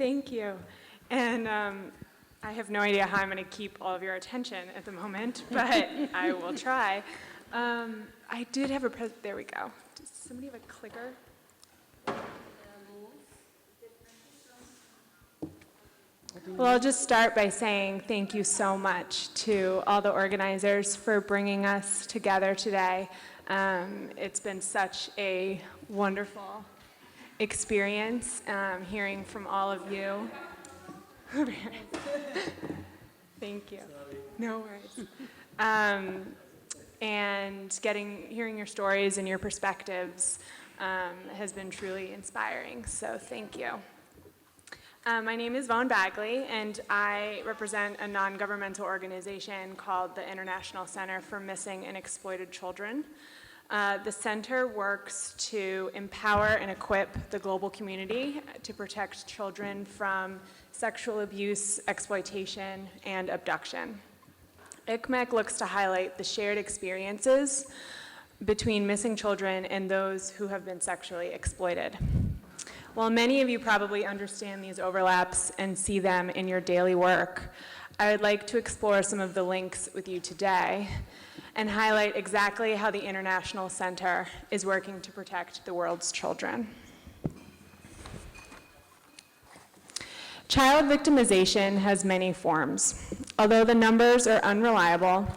Thank you. And I have no idea how I'm going to keep all of your attention at the moment, but I will try. I did have there we go. Does somebody have a clicker? Well, I'll just start by saying thank you so much to all the organizers for bringing us together today. It's been such a wonderful experience hearing from all of you. Thank you. No worries. And hearing your stories and your perspectives has been truly inspiring, so thank you. My name is Vaughn Bagley, and I represent a non-governmental organization called the International Center for Missing and Exploited Children. The center works to empower and equip the global community to protect children from sexual abuse, exploitation, and abduction. ICMEC looks to highlight the shared experiences between missing children and those who have been sexually exploited. While many of you probably understand these overlaps and see them in your daily work, I would like to explore some of the links with you today and highlight exactly how the International Center is working to protect the world's children. Child victimization has many forms. Although the numbers are unreliable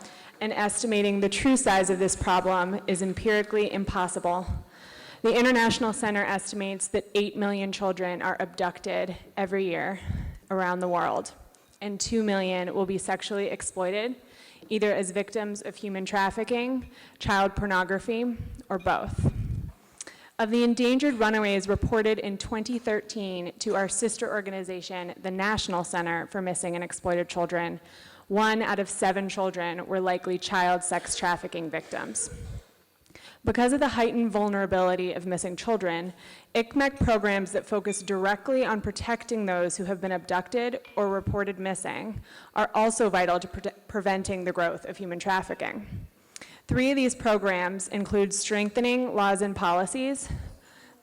and estimating the true size of this problem is empirically impossible, the International Center estimates that 8 million children are abducted every year around the world, and 2 million will be sexually exploited, either as victims of human trafficking, child pornography, or both. Of the endangered runaways reported in 2013 to our sister organization, the National Center for Missing and Exploited Children, 1 out of 7 children were likely child sex trafficking victims. Because of the heightened vulnerability of missing children, ICMEC programs that focus directly on protecting those who have been abducted or reported missing are also vital to preventing the growth of human trafficking. 3 of these programs include strengthening laws and policies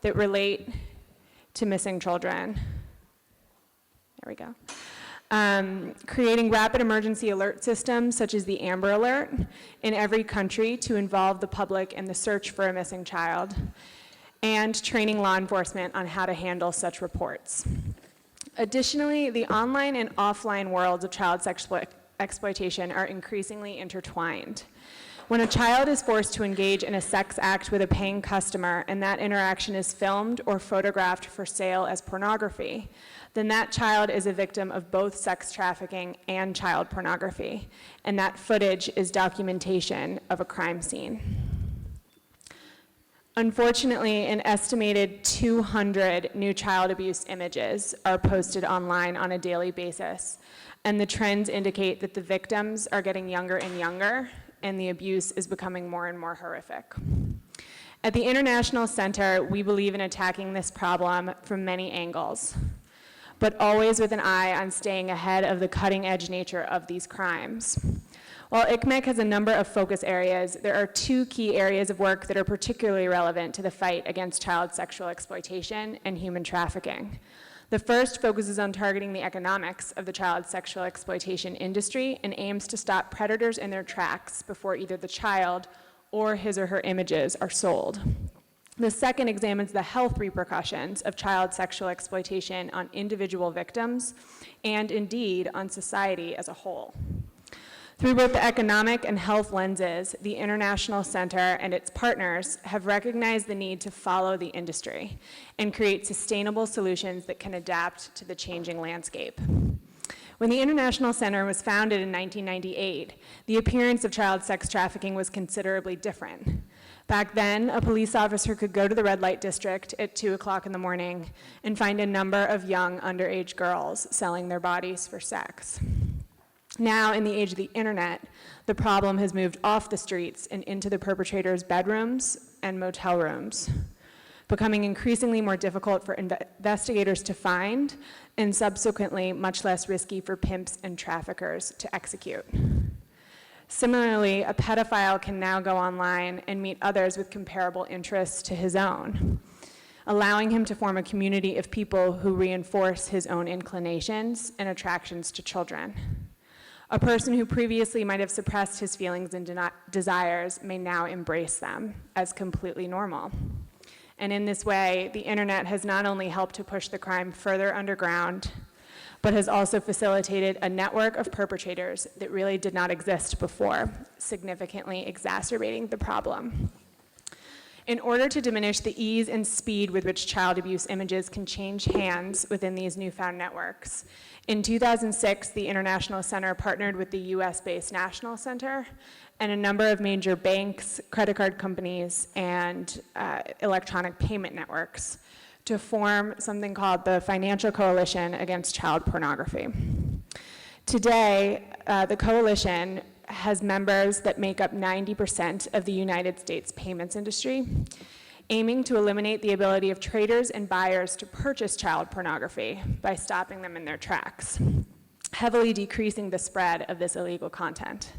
that relate to missing children. There we go. Creating rapid emergency alert systems, such as the Amber Alert, in every country to involve the public in the search for a missing child, and training law enforcement on how to handle such reports. Additionally, the online and offline worlds of child sexual exploitation are increasingly intertwined. When a child is forced to engage in a sex act with a paying customer and that interaction is filmed or photographed for sale as pornography, then that child is a victim of both sex trafficking and child pornography, and that footage is documentation of a crime scene. Unfortunately, an estimated 200 new child abuse images are posted online on a daily basis, and the trends indicate that the victims are getting younger and younger, and the abuse is becoming more and more horrific. At the International Center, we believe in attacking this problem from many angles, but always with an eye on staying ahead of the cutting-edge nature of these crimes. While ICMEC has a number of focus areas, there are 2 key areas of work that are particularly relevant to the fight against child sexual exploitation and human trafficking. The first focuses on targeting the economics of the child sexual exploitation industry and aims to stop predators in their tracks before either the child or his or her images are sold. The second examines the health repercussions of child sexual exploitation on individual victims and indeed on society as a whole. Through both the economic and health lenses, the International Center and its partners have recognized the need to follow the industry and create sustainable solutions that can adapt to the changing landscape. When the International Center was founded in 1998, the appearance of child sex trafficking was considerably different. Back then, a police officer could go to the red light district at 2 o'clock in the morning and find a number of young underage girls selling their bodies for sex. Now, in the age of the internet, the problem has moved off the streets and into the perpetrators' bedrooms and motel rooms, becoming increasingly more difficult for investigators to find and subsequently much less risky for pimps and traffickers to execute. Similarly, a pedophile can now go online and meet others with comparable interests to his own, allowing him to form a community of people who reinforce his own inclinations and attractions to children. A person who previously might have suppressed his feelings and desires may now embrace them as completely normal. And in this way, the internet has not only helped to push the crime further underground, but has also facilitated a network of perpetrators that really did not exist before, significantly exacerbating the problem. In order to diminish the ease and speed with which child abuse images can change hands within these newfound networks, in 2006, the International Center partnered with the US-based National Center and a number of major banks, credit card companies, and electronic payment networks to form something called the Financial Coalition Against Child Pornography. Today, the coalition has members that make up 90% of the United States payments industry, aiming to eliminate the ability of traders and buyers to purchase child pornography by stopping them in their tracks, heavily decreasing the spread of this illegal content.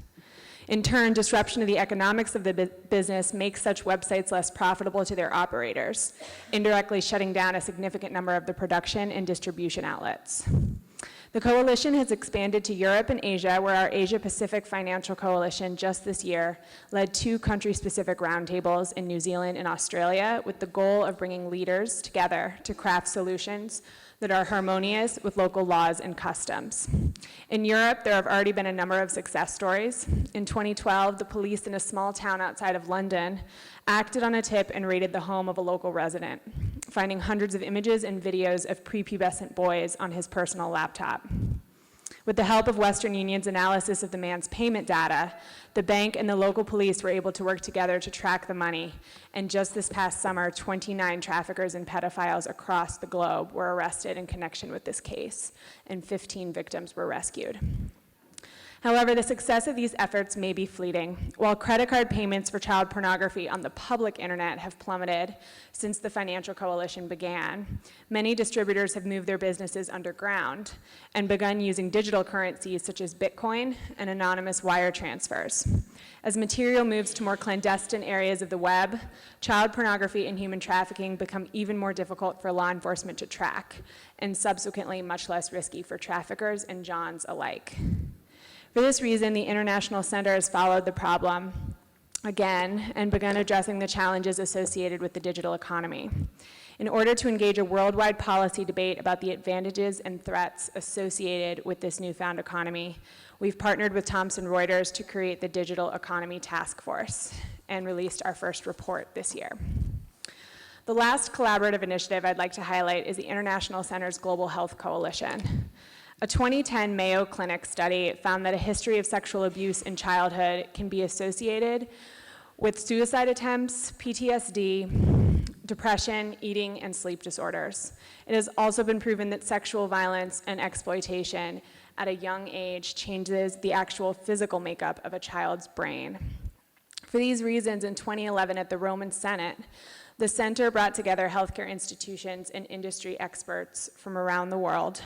In turn, disruption of the economics of the business makes such websites less profitable to their operators, indirectly shutting down a significant number of the production and distribution outlets. The coalition has expanded to Europe and Asia, where our Asia-Pacific Financial Coalition just this year led 2 country-specific roundtables in New Zealand and Australia with the goal of bringing leaders together to craft solutions that are harmonious with local laws and customs. In Europe, there have already been a number of success stories. In 2012, the police in a small town outside of London acted on a tip and raided the home of a local resident, finding hundreds of images and videos of prepubescent boys on his personal laptop. With the help of Western Union's analysis of the man's payment data, the bank and the local police were able to work together to track the money, and just this past summer, 29 traffickers and pedophiles across the globe were arrested in connection with this case, and 15 victims were rescued. However, the success of these efforts may be fleeting. While credit card payments for child pornography on the public internet have plummeted since the Financial Coalition began, many distributors have moved their businesses underground and begun using digital currencies such as Bitcoin and anonymous wire transfers. As material moves to more clandestine areas of the web, child pornography and human trafficking become even more difficult for law enforcement to track, and subsequently much less risky for traffickers and Johns alike. For this reason, the International Center has followed the problem again and begun addressing the challenges associated with the digital economy. In order to engage a worldwide policy debate about the advantages and threats associated with this newfound economy, we've partnered with Thomson Reuters to create the Digital Economy Task Force and released our first report this year. The last collaborative initiative I'd like to highlight is the International Center's Global Health Coalition. A 2010 Mayo Clinic study found that a history of sexual abuse in childhood can be associated with suicide attempts, PTSD, depression, eating, and sleep disorders. It has also been proven that sexual violence and exploitation at a young age changes the actual physical makeup of a child's brain. For these reasons, in 2011 at the Roman Senate, the center brought together healthcare institutions and industry experts from around the world,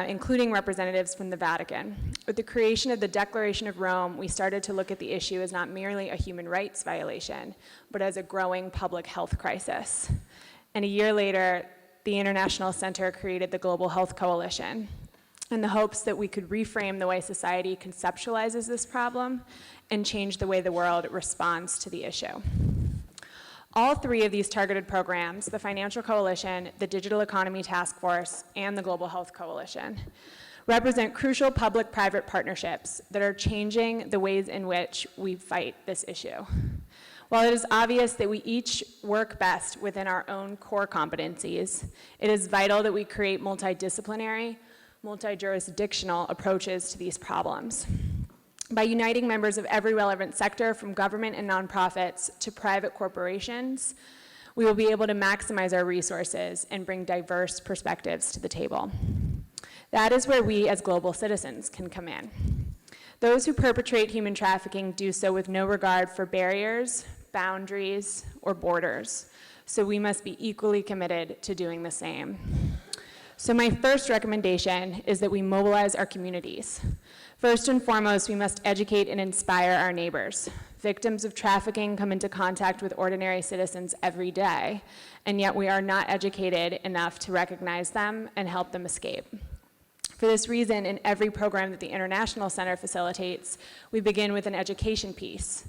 including representatives from the Vatican. With the creation of the Declaration of Rome, we started to look at the issue as not merely a human rights violation, but as a growing public health crisis. And a year later, the International Center created the Global Health Coalition in the hopes that we could reframe the way society conceptualizes this problem and change the way the world responds to the issue. All 3 of these targeted programs, the Financial Coalition, the Digital Economy Task Force, and the Global Health Coalition, represent crucial public-private partnerships that are changing the ways in which we fight this issue. While it is obvious that we each work best within our own core competencies, it is vital that we create multidisciplinary, multi-jurisdictional approaches to these problems. By uniting members of every relevant sector, from government and nonprofits to private corporations, we will be able to maximize our resources and bring diverse perspectives to the table. That is where we as global citizens can come in. Those who perpetrate human trafficking do so with no regard for barriers, boundaries, or borders, so we must be equally committed to doing the same. So my first recommendation is that we mobilize our communities. First and foremost, we must educate and inspire our neighbors. Victims of trafficking come into contact with ordinary citizens every day, and yet we are not educated enough to recognize them and help them escape. For this reason, in every program that the International Center facilitates, we begin with an education piece,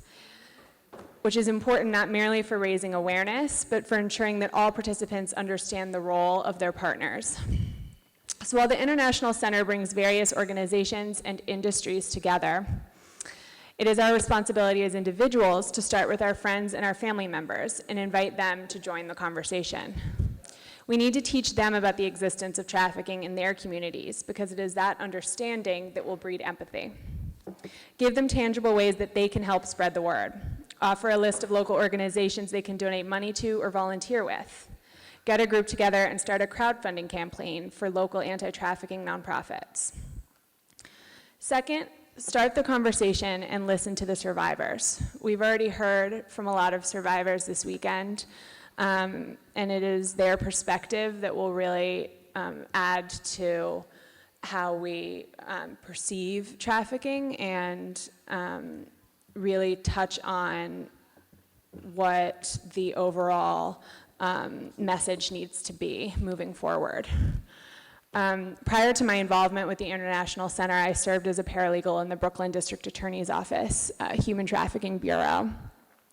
which is important not merely for raising awareness, but for ensuring that all participants understand the role of their partners. So while the International Center brings various organizations and industries together, it is our responsibility as individuals to start with our friends and our family members and invite them to join the conversation. We need to teach them about the existence of trafficking in their communities because it is that understanding that will breed empathy. Give them tangible ways that they can help spread the word. Offer a list of local organizations they can donate money to or volunteer with. Get a group together and start a crowdfunding campaign for local anti-trafficking nonprofits. Second, start the conversation and listen to the survivors. We've already heard from a lot of survivors this weekend, and it is their perspective that will really add to how we perceive trafficking and really touch on what the overall message needs to be moving forward. Prior to my involvement with the International Center, I served as a paralegal in the Brooklyn District Attorney's Office, Human Trafficking Bureau.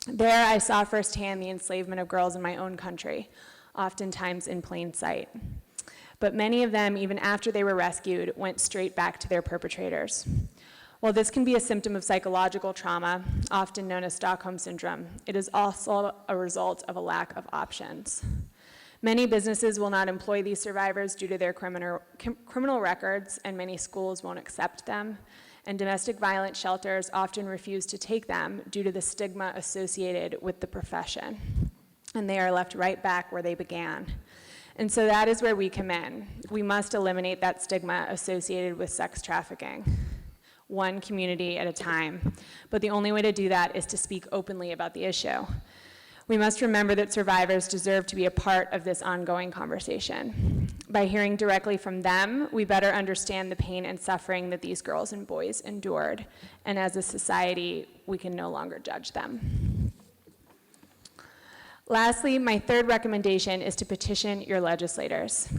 There I saw firsthand the enslavement of girls in my own country, oftentimes in plain sight. But many of them, even after they were rescued, went straight back to their perpetrators. While this can be a symptom of psychological trauma, often known as Stockholm Syndrome, it is also a result of a lack of options. Many businesses will not employ these survivors due to their criminal records, and many schools won't accept them, and domestic violence shelters often refuse to take them due to the stigma associated with the profession, and they are left right back where they began. And so that is where we come in. We must eliminate that stigma associated with sex trafficking, one community at a time. But the only way to do that is to speak openly about the issue. We must remember that survivors deserve to be a part of this ongoing conversation. By hearing directly from them, we better understand the pain and suffering that these girls and boys endured. And as a society, we can no longer judge them. Lastly, my third recommendation is to petition your legislators.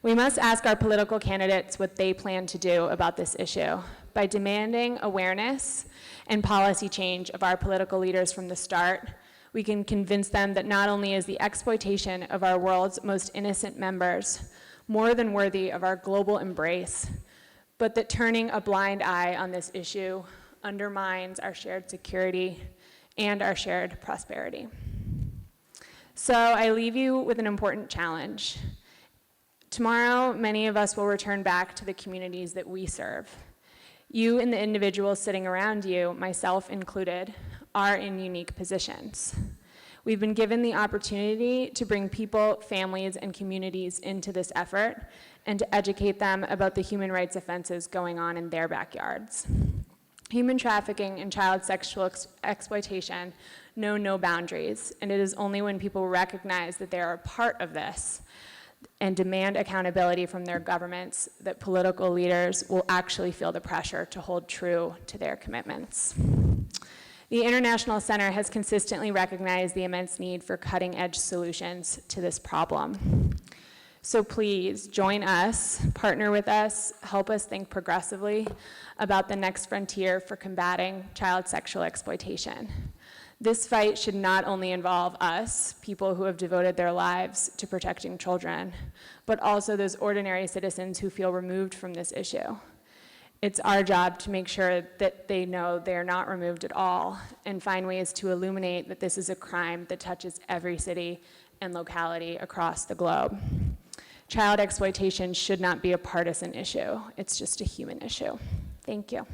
We must ask our political candidates what they plan to do about this issue. By demanding awareness and policy change of our political leaders from the start, we can convince them that not only is the exploitation of our world's most innocent members more than worthy of our global embrace, but that turning a blind eye on this issue undermines our shared security and our shared prosperity. So I leave you with an important challenge. Tomorrow, many of us will return back to the communities that we serve. You and the individuals sitting around you, myself included, are in unique positions. We've been given the opportunity to bring people, families, and communities into this effort and to educate them about the human rights offenses going on in their backyards. Human trafficking and child sexual exploitation know no boundaries, and it is only when people recognize that they are a part of this and demand accountability from their governments that political leaders will actually feel the pressure to hold true to their commitments. The International Center has consistently recognized the immense need for cutting-edge solutions to this problem. So please join us, partner with us, help us think progressively about the next frontier for combating child sexual exploitation. This fight should not only involve us, people who have devoted their lives to protecting children, but also those ordinary citizens who feel removed from this issue. It's our job to make sure that they know they are not removed at all and find ways to illuminate that this is a crime that touches every city and locality across the globe. Child exploitation should not be a partisan issue. It's just a human issue. Thank you.